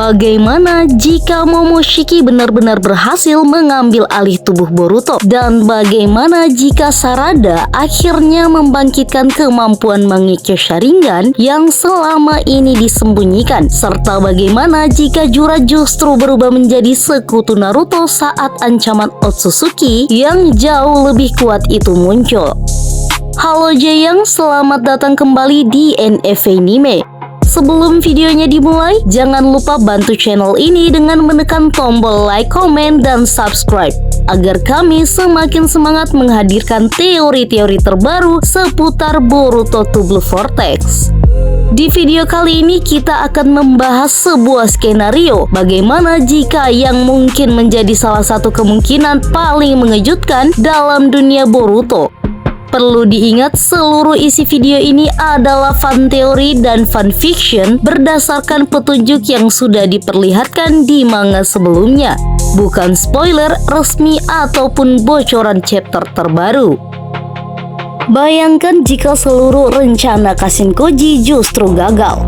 Bagaimana jika Momoshiki benar-benar berhasil mengambil alih tubuh Boruto? Dan bagaimana jika Sarada akhirnya membangkitkan kemampuan Mangekyo Sharingan yang selama ini disembunyikan? Serta bagaimana jika Jura justru berubah menjadi sekutu Naruto saat ancaman Otsutsuki yang jauh lebih kuat itu muncul? Halo Jayang, selamat datang kembali di NFA Anime. Sebelum videonya dimulai, jangan lupa bantu channel ini dengan menekan tombol like, komen, dan subscribe agar kami semakin semangat menghadirkan teori-teori terbaru seputar Boruto to Blue Vortex. Di video kali ini kita akan membahas sebuah skenario bagaimana jika yang mungkin menjadi salah satu kemungkinan paling mengejutkan dalam dunia Boruto. Perlu diingat, seluruh isi video ini adalah fan teori dan fan fiction berdasarkan petunjuk yang sudah diperlihatkan di manga sebelumnya, bukan spoiler resmi ataupun bocoran chapter terbaru. Bayangkan jika seluruh rencana Kashinkoji justru gagal.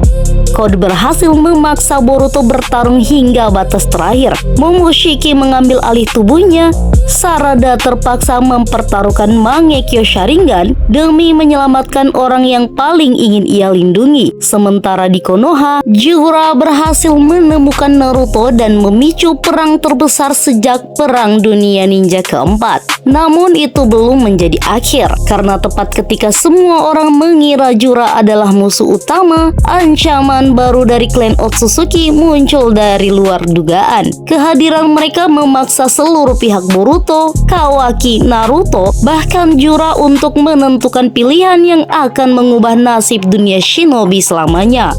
Code berhasil memaksa Boruto bertarung hingga batas terakhir. Momoshiki mengambil alih tubuhnya. Sarada terpaksa mempertaruhkan Mangekyo Sharingan demi menyelamatkan orang yang paling ingin ia lindungi. Sementara di Konoha, Jura berhasil menemukan Naruto dan memicu perang terbesar sejak Perang Dunia Ninja keempat. Namun itu belum menjadi akhir, karena tepat ketika semua orang mengira Jura adalah musuh utama, ancaman baru dari klan Otsutsuki muncul dari luar dugaan. Kehadiran mereka memaksa seluruh pihak Boruto, Kawaki, Naruto, bahkan Jura untuk menentukan pilihan yang akan mengubah nasib dunia shinobi selamanya.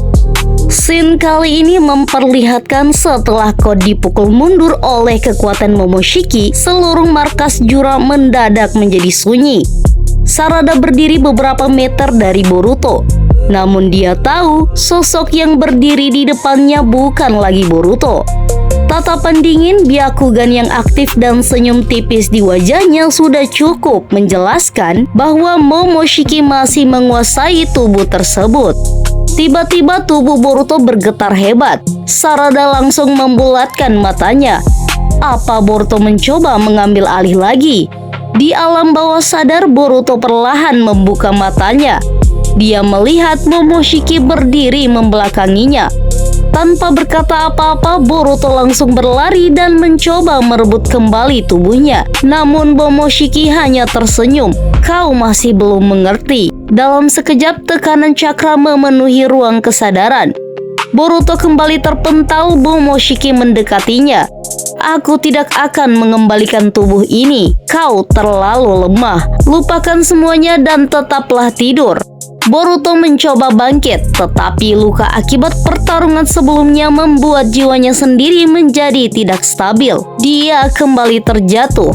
Scene kali ini memperlihatkan setelah Code dipukul mundur oleh kekuatan Momoshiki, seluruh markas Jura mendadak menjadi sunyi. Sarada berdiri beberapa meter dari Boruto. Namun dia tahu sosok yang berdiri di depannya bukan lagi Boruto. Tatapan dingin, Byakugan yang aktif dan senyum tipis di wajahnya sudah cukup menjelaskan bahwa Momoshiki masih menguasai tubuh tersebut. Tiba-tiba tubuh Boruto bergetar hebat. Sarada langsung membulatkan matanya. Apa Boruto mencoba mengambil alih lagi? Di alam bawah sadar, Boruto perlahan membuka matanya. Dia melihat Momoshiki berdiri membelakanginya. Tanpa berkata apa-apa, Boruto langsung berlari dan mencoba merebut kembali tubuhnya. Namun Momoshiki hanya tersenyum. Kau masih belum mengerti. Dalam sekejap, tekanan cakra memenuhi ruang kesadaran. Boruto kembali terpental. Momoshiki mendekatinya. Aku tidak akan mengembalikan tubuh ini. Kau terlalu lemah. Lupakan semuanya dan tetaplah tidur. Boruto mencoba bangkit, tetapi luka akibat pertarungan sebelumnya membuat jiwanya sendiri menjadi tidak stabil. Dia kembali terjatuh.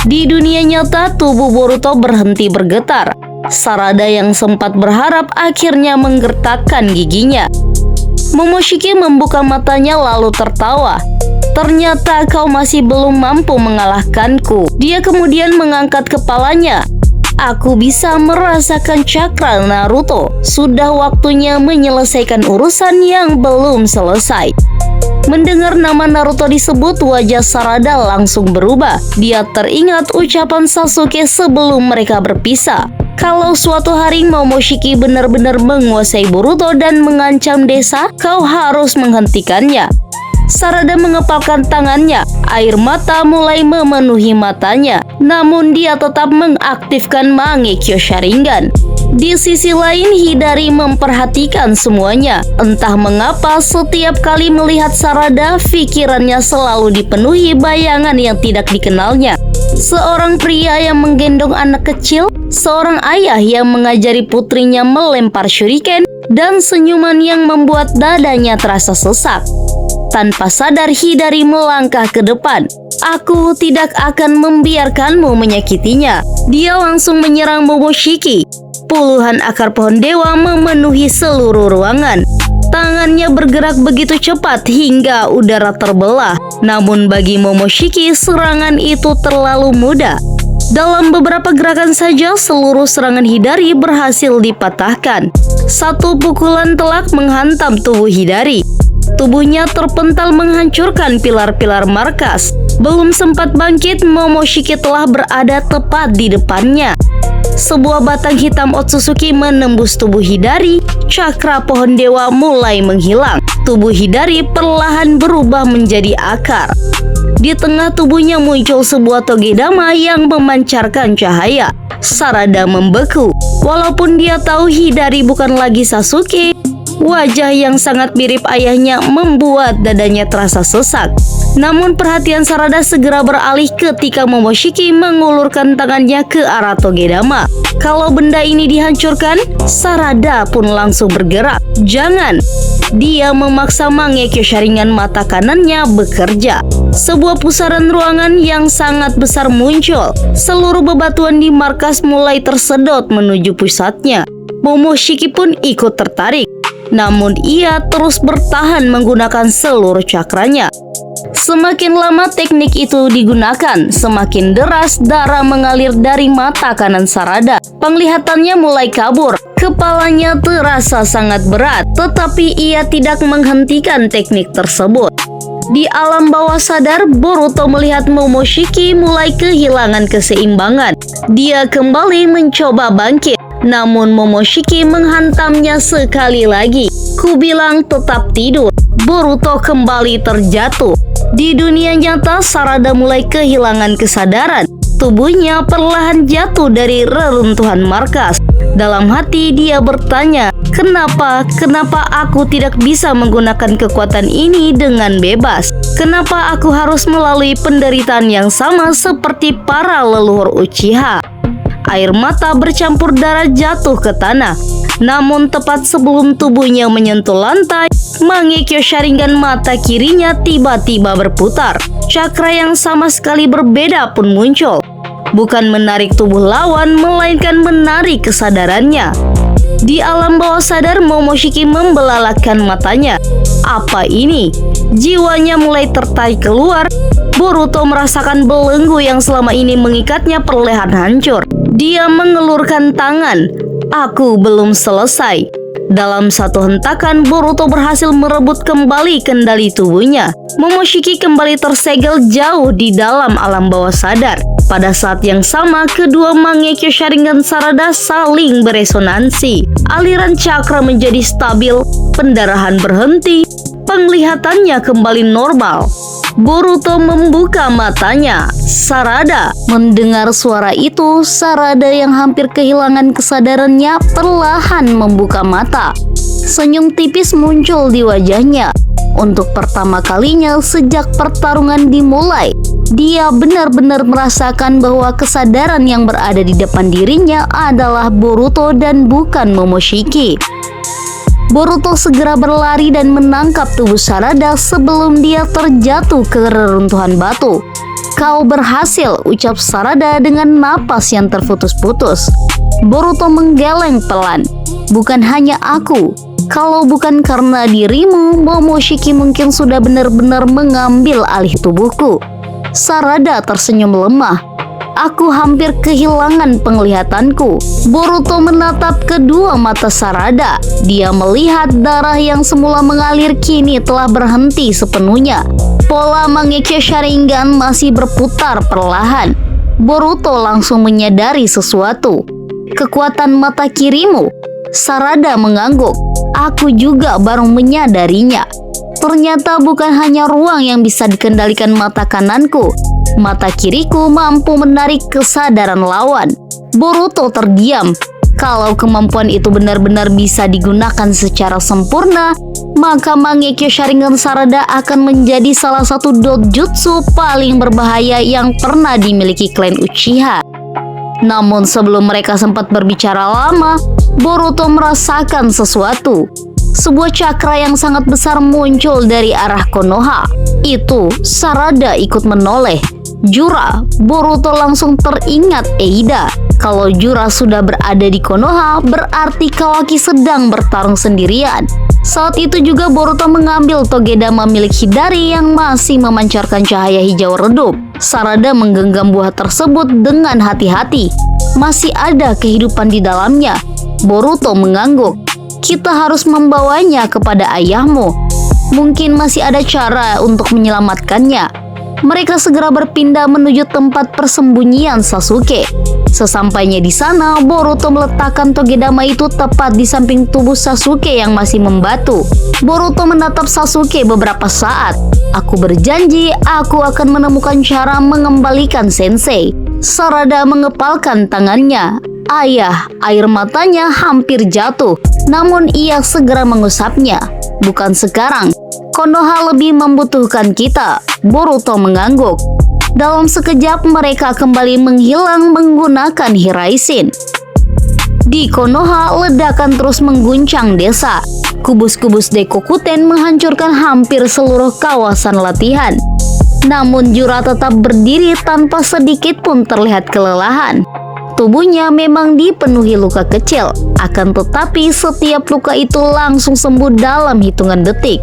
Di dunia nyata, tubuh Boruto berhenti bergetar. Sarada yang sempat berharap akhirnya menggertakkan giginya. Momoshiki membuka matanya lalu tertawa. Ternyata kau masih belum mampu mengalahkanku. Dia kemudian mengangkat kepalanya. Aku bisa merasakan cakra Naruto. Sudah waktunya menyelesaikan urusan yang belum selesai. Mendengar nama Naruto disebut, wajah Sarada langsung berubah. Dia teringat ucapan Sasuke sebelum mereka berpisah. Kalau suatu hari Momoshiki benar-benar menguasai Boruto dan mengancam desa, kau harus menghentikannya. Sarada mengepalkan tangannya. Air mata mulai memenuhi matanya. Namun dia tetap mengaktifkan Mangekyo Sharingan. Di sisi lain, Hidari memperhatikan semuanya. Entah mengapa setiap kali melihat Sarada, pikirannya selalu dipenuhi bayangan yang tidak dikenalnya. Seorang pria yang menggendong anak kecil, seorang ayah yang mengajari putrinya melempar shuriken, dan senyuman yang membuat dadanya terasa sesak. Tanpa sadar, Hidari melangkah ke depan. Aku tidak akan membiarkanmu menyakitinya. Dia langsung menyerang Momoshiki. Puluhan akar pohon dewa memenuhi seluruh ruangan. Tangannya bergerak begitu cepat hingga udara terbelah. Namun bagi Momoshiki, serangan itu terlalu mudah. Dalam beberapa gerakan saja, seluruh serangan Hidari berhasil dipatahkan. Satu pukulan telak menghantam tubuh Hidari. Tubuhnya terpental menghancurkan pilar-pilar markas. Belum sempat bangkit, Momoshiki telah berada tepat di depannya. Sebuah batang hitam Otsutsuki menembus tubuh Hidari. Cakra pohon dewa mulai menghilang. Tubuh Hidari perlahan berubah menjadi akar. Di tengah tubuhnya muncul sebuah togedama yang memancarkan cahaya. Sarada membeku. Walaupun dia tahu Hidari bukan lagi Sasuke, wajah yang sangat mirip ayahnya membuat dadanya terasa sesak. Namun perhatian Sarada segera beralih ketika Momoshiki mengulurkan tangannya ke arah togedama. Kalau benda ini dihancurkan, Sarada pun langsung bergerak. Jangan! Dia memaksa Mangekyo Sharingan mata kanannya bekerja. Sebuah pusaran ruangan yang sangat besar muncul. Seluruh bebatuan di markas mulai tersedot menuju pusatnya. Momoshiki pun ikut tertarik. Namun ia terus bertahan menggunakan seluruh cakranya. Semakin lama teknik itu digunakan, semakin deras darah mengalir dari mata kanan Sarada. Penglihatannya mulai kabur. Kepalanya terasa sangat berat, tetapi ia tidak menghentikan teknik tersebut. Di alam bawah sadar, Boruto melihat Momoshiki mulai kehilangan keseimbangan. Dia kembali mencoba bangkit. Namun Momoshiki menghantamnya sekali lagi. Kubilang tetap tidur. Boruto kembali terjatuh. Di dunia nyata, Sarada mulai kehilangan kesadaran. Tubuhnya perlahan jatuh dari reruntuhan markas. Dalam hati dia bertanya, kenapa aku tidak bisa menggunakan kekuatan ini dengan bebas? Kenapa aku harus melalui penderitaan yang sama seperti para leluhur Uchiha? Air mata bercampur darah jatuh ke tanah. Namun tepat sebelum tubuhnya menyentuh lantai, Mangekyo Sharingan mata kirinya tiba-tiba berputar. Cakra yang sama sekali berbeda pun muncul. Bukan menarik tubuh lawan, melainkan menarik kesadarannya. Di alam bawah sadar, Momoshiki membelalakkan matanya. Apa ini? Jiwanya mulai tertarik keluar. Boruto merasakan belenggu yang selama ini mengikatnya perlahan hancur. Dia mengelurkan tangan. Aku belum selesai. Dalam satu hentakan, Boruto berhasil merebut kembali kendali tubuhnya. Momoshiki kembali tersegel jauh di dalam alam bawah sadar. Pada saat yang sama, kedua Mangekyo Sharingan Sarada saling beresonansi. Aliran cakra menjadi stabil, pendarahan berhenti, penglihatannya kembali normal. Boruto membuka matanya. Sarada mendengar suara itu. Sarada yang hampir kehilangan kesadarannya perlahan membuka mata. Senyum tipis muncul di wajahnya. Untuk pertama kalinya sejak pertarungan dimulai, dia benar-benar merasakan bahwa kesadaran yang berada di depan dirinya adalah Boruto dan bukan Momoshiki. Boruto segera berlari dan menangkap tubuh Sarada sebelum dia terjatuh ke reruntuhan batu. Kau berhasil, ucap Sarada dengan napas yang terputus-putus. Boruto menggeleng pelan. Bukan hanya aku. Kalau bukan karena dirimu, Momoshiki mungkin sudah benar-benar mengambil alih tubuhku. Sarada tersenyum lemah. Aku hampir kehilangan penglihatanku. Boruto menatap kedua mata Sarada. Dia melihat darah yang semula mengalir kini telah berhenti sepenuhnya. Pola Mangekyo Sharingan masih berputar perlahan. Boruto langsung menyadari sesuatu. Kekuatan mata kirimu. Sarada mengangguk. Aku juga baru menyadarinya. Ternyata bukan hanya ruang yang bisa dikendalikan mata kananku. Mata kiriku mampu menarik kesadaran lawan. Boruto terdiam. Kalau kemampuan itu benar-benar bisa digunakan secara sempurna, maka Mangekyo Sharingan Sarada akan menjadi salah satu dojutsu paling berbahaya yang pernah dimiliki klan Uchiha. Namun sebelum mereka sempat berbicara lama, Boruto merasakan sesuatu. Sebuah cakra yang sangat besar muncul dari arah Konoha. Itu Sarada ikut menoleh. Jura, Boruto langsung teringat Eida. Kalau Jura sudah berada di Konoha, berarti Kawaki sedang bertarung sendirian. Saat itu juga Boruto mengambil togedama milik Hidari yang masih memancarkan cahaya hijau redup. Sarada menggenggam buah tersebut dengan hati-hati. Masih ada kehidupan di dalamnya. Boruto mengangguk. Kita harus membawanya kepada ayahmu. Mungkin masih ada cara untuk menyelamatkannya. Mereka segera berpindah menuju tempat persembunyian Sasuke. Sesampainya di sana, Boruto meletakkan Togedama itu tepat di samping tubuh Sasuke yang masih membatu. Boruto menatap Sasuke beberapa saat. Aku berjanji aku akan menemukan cara mengembalikan Sensei. Sarada mengepalkan tangannya. Ayah, air matanya hampir jatuh. Namun ia segera mengusapnya. Bukan sekarang. Konoha lebih membutuhkan kita. Boruto mengangguk. Dalam sekejap mereka kembali menghilang menggunakan Hiraishin. Di Konoha, ledakan terus mengguncang desa. Kubus-kubus Dekokuten menghancurkan hampir seluruh kawasan latihan. Namun Jura tetap berdiri tanpa sedikit pun terlihat kelelahan. Tubuhnya memang dipenuhi luka kecil, akan tetapi setiap luka itu langsung sembuh dalam hitungan detik.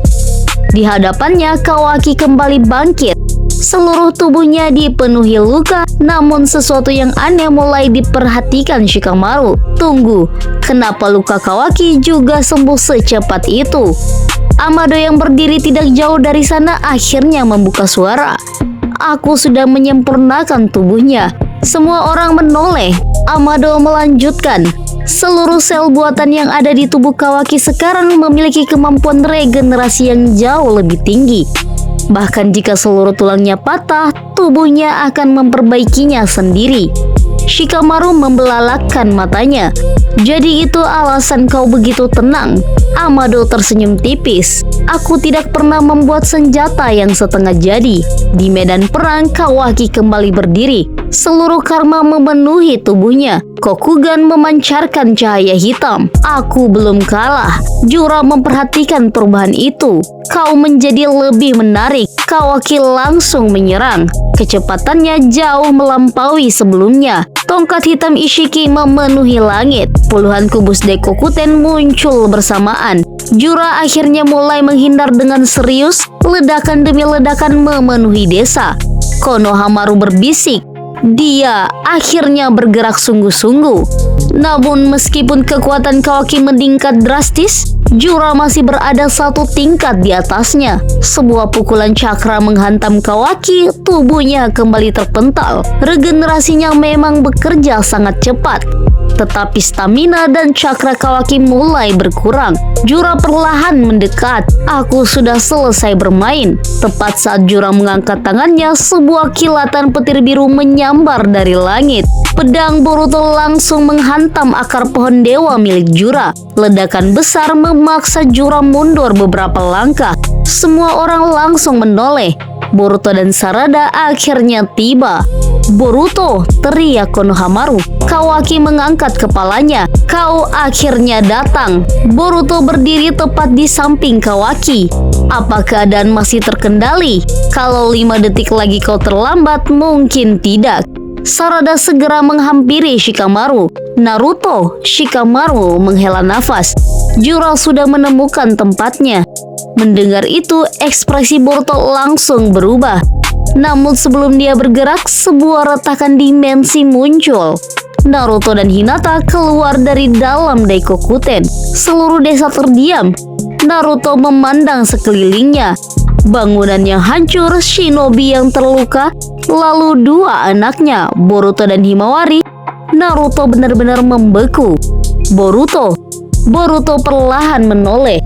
Di hadapannya, Kawaki kembali bangkit. Seluruh tubuhnya dipenuhi luka, namun sesuatu yang aneh mulai diperhatikan Shikamaru. Tunggu, kenapa luka Kawaki juga sembuh secepat itu? Amado yang berdiri tidak jauh dari sana akhirnya membuka suara. Aku sudah menyempurnakan tubuhnya. Semua orang menoleh. Amado melanjutkan. Seluruh sel buatan yang ada di tubuh Kawaki sekarang memiliki kemampuan regenerasi yang jauh lebih tinggi. Bahkan jika seluruh tulangnya patah, tubuhnya akan memperbaikinya sendiri. Shikamaru membelalakkan matanya. Jadi itu alasan kau begitu tenang? Amado tersenyum tipis. Aku tidak pernah membuat senjata yang setengah jadi. Di medan perang, Kawaki kembali berdiri. Seluruh karma memenuhi tubuhnya. Kokugan memancarkan cahaya hitam. Aku belum kalah. Jura memperhatikan perubahan itu. Kau menjadi lebih menarik. Kawaki langsung menyerang. Kecepatannya jauh melampaui sebelumnya. Tongkat hitam Ishiki memenuhi langit. Puluhan kubus Dekokuten muncul bersamaan. Jura akhirnya mulai menghindar dengan serius. Ledakan demi ledakan memenuhi desa. Konohamaru berbisik. Dia akhirnya bergerak sungguh-sungguh. Namun meskipun kekuatan Kawaki meningkat drastis, Jura masih berada satu tingkat di atasnya. Sebuah pukulan cakra menghantam Kawaki, tubuhnya kembali terpental. Regenerasinya memang bekerja sangat cepat. Tetapi stamina dan cakra Kawaki mulai berkurang. Jura perlahan mendekat. Aku sudah selesai bermain. Tepat saat Jura mengangkat tangannya, sebuah kilatan petir biru menyambar dari langit. Pedang Boruto langsung menghantam akar pohon dewa milik Jura. Ledakan besar memaksa Jura mundur beberapa langkah. Semua orang langsung menoleh. Boruto dan Sarada akhirnya tiba. Boruto, teriak Konohamaru. Kawaki mengangkat kepalanya. Kau akhirnya datang. Boruto berdiri tepat di samping Kawaki. Apa keadaan masih terkendali? Kalau 5 detik lagi kau terlambat, mungkin tidak. Sarada segera menghampiri Shikamaru. Naruto, Shikamaru menghela nafas. Jura sudah menemukan tempatnya. Mendengar itu, ekspresi Boruto langsung berubah. Namun sebelum dia bergerak, sebuah retakan dimensi muncul. Naruto dan Hinata keluar dari dalam Daikokuten. Seluruh desa terdiam. Naruto memandang sekelilingnya. Bangunan yang hancur, shinobi yang terluka, lalu 2 anaknya, Boruto dan Himawari. Naruto benar-benar membeku. Boruto perlahan menoleh.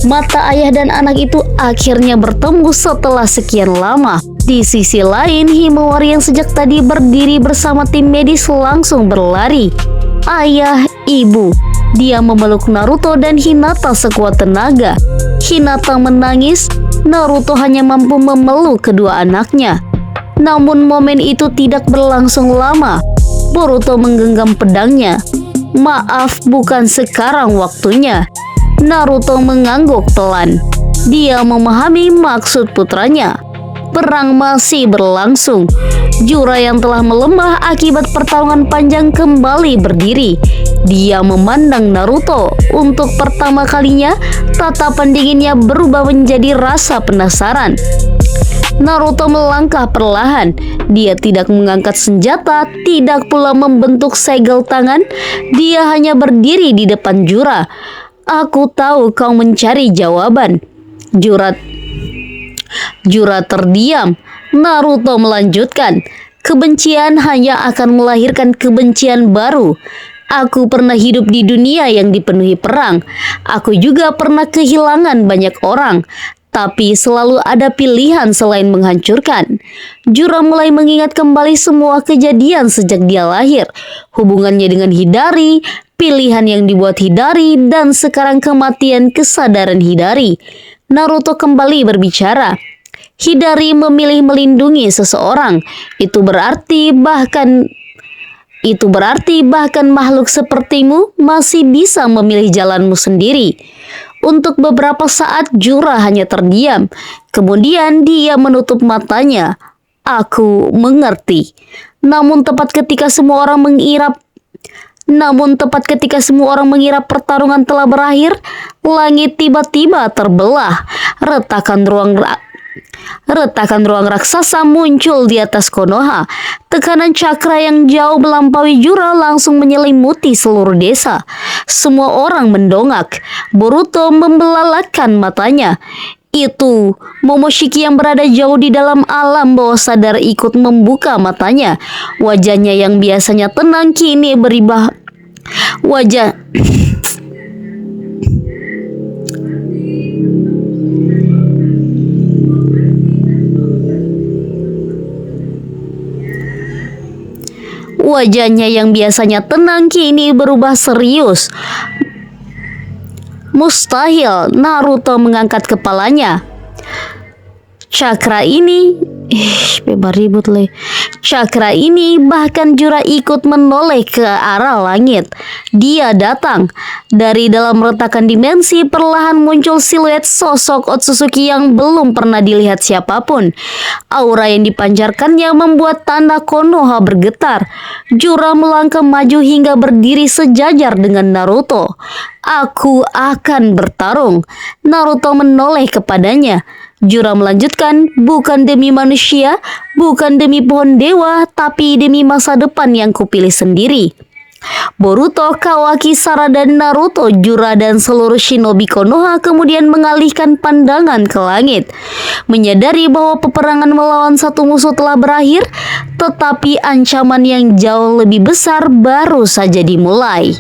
Mata ayah dan anak itu akhirnya bertemu setelah sekian lama. Di sisi lain, Himawari yang sejak tadi berdiri bersama tim medis langsung berlari. Ayah, ibu. Dia memeluk Naruto dan Hinata sekuat tenaga. Hinata menangis. Naruto hanya mampu memeluk kedua anaknya. Namun momen itu tidak berlangsung lama. Boruto menggenggam pedangnya. Maaf, bukan sekarang waktunya. Naruto mengangguk pelan. Dia memahami maksud putranya. Perang masih berlangsung. Jura yang telah melemah akibat pertarungan panjang kembali berdiri. Dia memandang Naruto. Untuk pertama kalinya, tatapan dinginnya berubah menjadi rasa penasaran. Naruto melangkah perlahan. Dia tidak mengangkat senjata, tidak pula membentuk segel tangan. Dia hanya berdiri di depan Jura. Aku tahu kau mencari jawaban. Jura terdiam. Naruto melanjutkan, kebencian hanya akan melahirkan kebencian baru. Aku pernah hidup di dunia yang dipenuhi perang. Aku juga pernah kehilangan banyak orang. Tapi selalu ada pilihan selain menghancurkan. Jura mulai mengingat kembali semua kejadian sejak dia lahir. Hubungannya dengan Hidari, pilihan yang dibuat Hidari, dan sekarang kematian kesadaran Hidari. Naruto kembali berbicara. Hidari memilih melindungi seseorang. Itu berarti bahkan makhluk sepertimu masih bisa memilih jalanmu sendiri. Untuk beberapa saat Jura hanya terdiam. Kemudian dia menutup matanya. Aku mengerti. Namun tepat ketika semua orang mengira pertarungan telah berakhir, langit tiba-tiba terbelah. Retakan ruang raksasa muncul di atas Konoha. Tekanan cakra yang jauh melampaui Jura langsung menyelimuti seluruh desa. Semua orang mendongak. Boruto membelalakkan matanya. Itu Momoshiki yang berada jauh di dalam alam bawah sadar ikut membuka matanya. Wajahnya yang biasanya tenang kini berubah. Wajahnya yang biasanya tenang kini berubah serius. Mustahil. Naruto mengangkat kepalanya. Cakra ini bahkan Jura ikut menoleh ke arah langit. Dia datang. Dari dalam retakan dimensi perlahan muncul siluet sosok Otsutsuki yang belum pernah dilihat siapapun. Aura yang dipancarkannya membuat tanah Konoha bergetar. Jura melangkah maju hingga berdiri sejajar dengan Naruto. Aku akan bertarung. Naruto menoleh kepadanya. Jura melanjutkan, bukan demi manusia, bukan demi pohon dewa, tapi demi masa depan yang kupilih sendiri. Boruto, Kawaki, Sarada, Naruto, Jura, dan seluruh shinobi Konoha kemudian mengalihkan pandangan ke langit. Menyadari bahwa peperangan melawan satu musuh telah berakhir, tetapi ancaman yang jauh lebih besar baru saja dimulai.